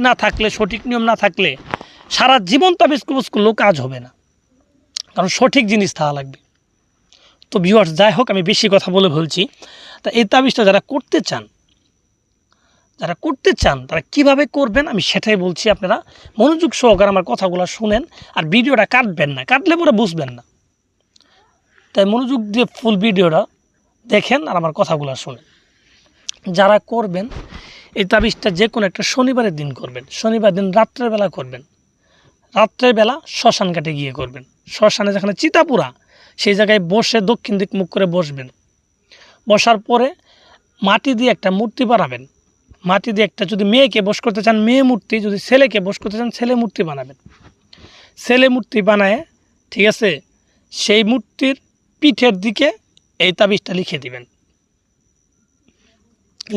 না থাকলে, সঠিক নিয়ম না থাকলে সারা জীবন তাবিজ কবজ করলেও কাজ হবে না, কারণ সঠিক জিনিস থাকা লাগবে। তো ভিউয়ার্স, যাই হোক, আমি বেশি কথা বলে বলছি। তা এই তাবিজটা যারা করতে চান তারা কিভাবে করবেন আমি সেটাই বলছি। আপনারা মনোযোগ সহকারে আমার কথাগুলো শুনেন, আর ভিডিওটা কাটবেন না, কাটলে পরে বুঝবেন না। তাই মনোযোগ দিয়ে ফুল ভিডিওটা দেখেন আর আমার কথাগুলো শুনেন। যারা করবেন এই তাবিজটা যে কোনো একটা শনিবারের দিন করবেন, শনিবার দিন রাত্রের বেলা করবেন। রাত্রের বেলা শ্মশান ঘাটে গিয়ে করবেন। শ্মশানে যেখানে চিতাপুরা, সেই জায়গায় বসে দক্ষিণ দিক মুখ করে বসবেন। বসার পরে মাটি দিয়ে একটা মূর্তি বানাবেন। মাটি দিয়ে একটা, যদি মেয়েকে বস করতে চান মেয়ে মূর্তি, যদি ছেলেকে বস করতে চান ছেলে মূর্তি বানাবেন। ছেলে মূর্তি বানায়, ঠিক আছে, সেই মূর্তির পিঠের দিকে এই তাবিজটা লিখে দিবেন।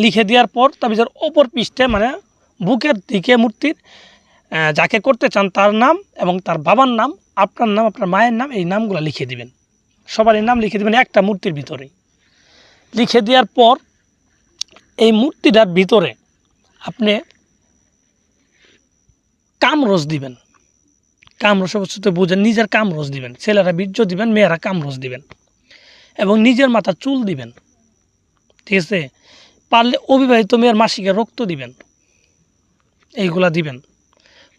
লিখে দেওয়ার পর তাবিজের ওপর পৃষ্ঠে, মানে বুকের দিকে মূর্তির যাকে করতে চান তার নাম এবং তার বাবার নাম, আপনার নাম, আপনার মায়ের নাম, এই নামগুলো লিখে দিবেন। সবারই নাম লিখে দিবেন একটা মূর্তির ভিতরে। লিখে দেওয়ার পর এই মূর্তিটার ভিতরে আপনি কামরস দিবেন। কামরস অবশ্যই বুঝেন, নিজের কামরস দিবেন। ছেলেরা বীর্য দিবেন, মেয়েরা কামরস দিবেন, এবং নিজের মাথা চুল দিবেন, ঠিক আছে। পারলে অবিবাহিত মেয়ের মাসিকে রক্ত দিবেন, এইগুলা দিবেন।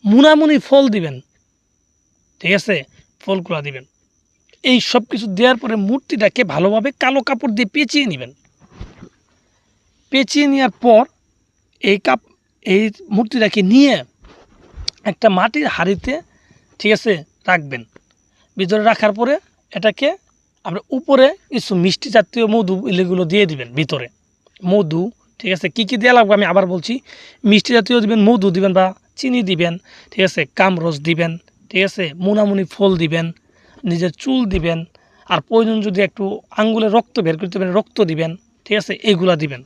মুনামুনি ফল দিবেন, ঠিক আছে, ফলগুলা দিবেন। এই সব কিছু দেওয়ার পরে মূর্তিটাকে ভালোভাবে কালো কাপড় দিয়ে পেঁচিয়ে নেবেন। পেঁচিয়ে নেওয়ার পর এই মূর্তিটাকে নিয়ে একটা মাটির হাঁড়িতে, ঠিক আছে, রাখবেন। ভিতরে রাখার পরে এটাকে আমরা উপরে কিছু মিষ্টি জাতীয় মধু এগুলো দিয়ে দিবেন ভিতরে। মধু, ঠিক আছে, কী কী দেওয়া লাগবে আমি আবার বলছি। মিষ্টি জাতীয় দিবেন, মধু দিবেন বা চিনি দিবেন, ঠিক আছে, কামরস দিবেন, ঠিক আছে, মুনামুনি ফল দিবেন, নিজের চুল দিবেন, আর প্রয়োজন যদি একটু আঙ্গুলে রক্ত বের করতে পারেন রক্ত দিবেন, ঠিক আছে, এইগুলা দিবেন।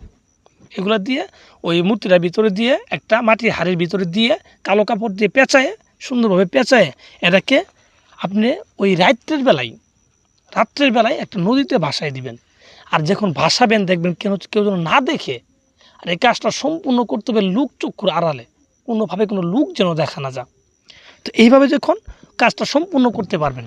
এগুলা দিয়ে ওই মূর্তিটার ভিতরে দিয়ে একটা মাটির হাড়ির ভিতরে দিয়ে কালো কাপড় দিয়ে পেঁচায়, সুন্দরভাবে পেঁচায় এটাকে আপনি ওই রাত্রের বেলায় একটা নদীতে ভাসায় দিবেন। আর যখন ভাসাবেন দেখবেন কেউ যেন না দেখে। আর এই কাজটা সম্পূর্ণ করতে হবে লুক চক্ষুর আড়ালে, কোনোভাবে কোনো লুক যেন দেখা না যায়। তো এইভাবে যখন কাজটা সম্পূর্ণ করতে পারবেন,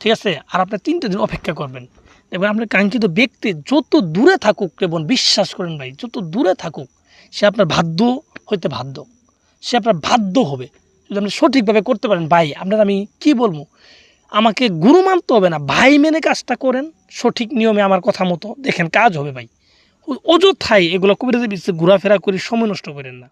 ঠিক আছে, আর আপনি 3 দিন অপেক্ষা করবেন, দেখবেন আপনার কাঙ্ক্ষিত ব্যক্তি যত দূরে থাকুক, এবং বিশ্বাস করেন ভাই, যত দূরে থাকুক সে আপনার সে আপনার বাধ্য হবে যদি আপনি সঠিকভাবে করতে পারেন। ভাই, আপনার আমি কি বলবো, আমাকে গুরু মানতে হবে না, ভাই মেনে কাজটা করেন সঠিক নিয়মে আমার কথা মতো, দেখেন কাজ হবে ভাই। অযথাই এগুলো কবিরাজি ঘোরাফেরা করে সময় নষ্ট করেন না।